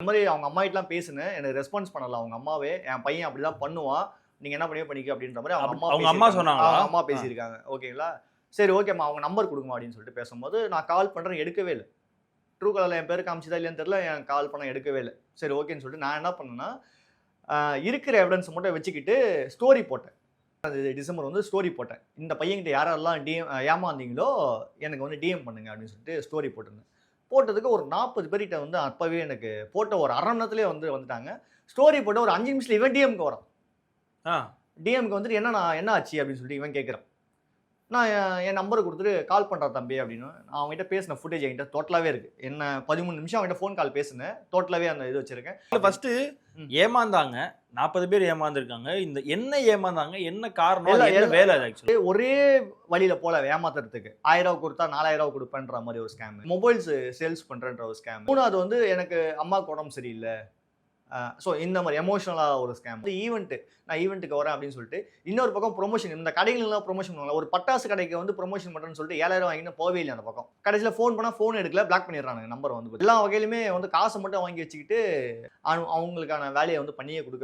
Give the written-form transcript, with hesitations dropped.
இந்த மாதிரி அவங்க அம்மா கிட்டலாம் பேசினேன். எனக்கு ரெஸ்பான்ஸ் பண்ணல அவங்க அம்மாவே. என் பையன் அப்படிதான் பண்ணுவான். நீங்க என்ன பண்ணியோ பண்ணிக்க அப்படின்ற மாதிரி அவங்க அம்மா சொன்னாங்களா? அவங்க அம்மா பேசியிருக்காங்க. ஓகேங்களா? சரி ஓகேம்மா அவங்க நம்பர் குடுங்கம்மா அப்படின்னு சொல்லிட்டு பேசும்போது, நான் கால் பண்றேன் எடுக்கவே இல்ல. ட்ரூ காலர்ல என் பேரு காமிச்சுதா இல்லையான்னு தெரியல. எனக்கு கால் பண்ண எடுக்கவே இல்ல. சரி ஓகேன்னு சொல்லிட்டு நான் என்ன பண்ணேன்னா, இருக்கிற எவிடன்ஸ் மட்டும் வச்சுக்கிட்டு ஸ்டோரி போட்டேன். டிசம்பர் வந்து ஸ்டோரி போட்டேன். இந்த பையன்கிட்ட யாரெல்லாம் ஏமாந்தீங்களோ எனக்கு வந்து டிஎம் பண்ணுங்க அப்படின்னு சொல்லிட்டு ஸ்டோரி போட்டிருந்தேன். போட்டதுக்கு ஒரு 40 பேர்கிட்ட வந்து அப்பவே எனக்கு போட்ட ஒரு 1/2 மணி நேரத்திலேயே வந்துட்டாங்க. ஸ்டோரி போட்ட ஒரு 5 நிமிஷத்துல இவன் டிஎம்க்கு வரான். டிஎம்க்கு வந்துட்டு என்ன ஆச்சு அப்படின்னு சொல்லிட்டு இவன் கேட்குறான். நான் என் நம்பரை கொடுத்துட்டு கால் பண்ணுறேன் தம்பி அப்படின்னு. நான் அவங்ககிட்ட பேசின ஃபுட்டேஜ் என்கிட்ட டோட்டலாகவே இருக்குது. என்ன 13 நிமிஷம் அவங்ககிட்ட ஃபோன் கால் பேசினேன். டோட்டலாகவே அந்த இது வச்சிருக்கேன். ஃபர்ஸ்ட் ஏமாந்தாங்க, 40 பேர் ஏமாந்துருக்காங்க. இந்த என்ன ஏமாந்தாங்க, என்ன காரணம், என்ன வேலை ஆக்சுவலி? ஒரே வழியில போல ஏமாத்துறதுக்கு 1000 ரூபா கொடுத்தா 4000 ரூபா கொடுப்பேன்ற மாதிரி ஒரு ஸ்கேம். மொபைல்ஸ் சேல்ஸ் பண்றேன்ற ஒரு ஸ்கேம். மூணாவது வந்து எனக்கு அம்மாவுக்கு உடம்பு சரியில்லை. ஸோ இந்த மாதிரி எமோஷனலாக ஒரு ஸ்கேம். நான் ஈவெண்ட்டுக்கு வரேன் அப்படின்னு சொல்லிட்டு இன்னொரு பக்கம் ப்ரொமோஷன், இந்த கடைகளெல்லாம் ப்ரொமோஷன் பண்ணுவாங்க. ஒரு பட்டாசு கடைக்கு வந்து ப்ரொமோஷன் பண்ணுறேன்னு சொல்லிட்டு 7000 வாங்கின்னு போவே இல்லை அந்த பக்கம். கடைசியில் ஃபோன் பண்ணால் ஃபோன் எடுக்கல, பிளாக் பண்ணிடுறாங்க நம்பர் வந்து. எல்லா வகையிலுமே வந்து காசை மட்டும் வாங்கி வச்சுக்கிட்டு அவங்களுக்கான வேலையை வந்து பண்ணியே கொடுக்க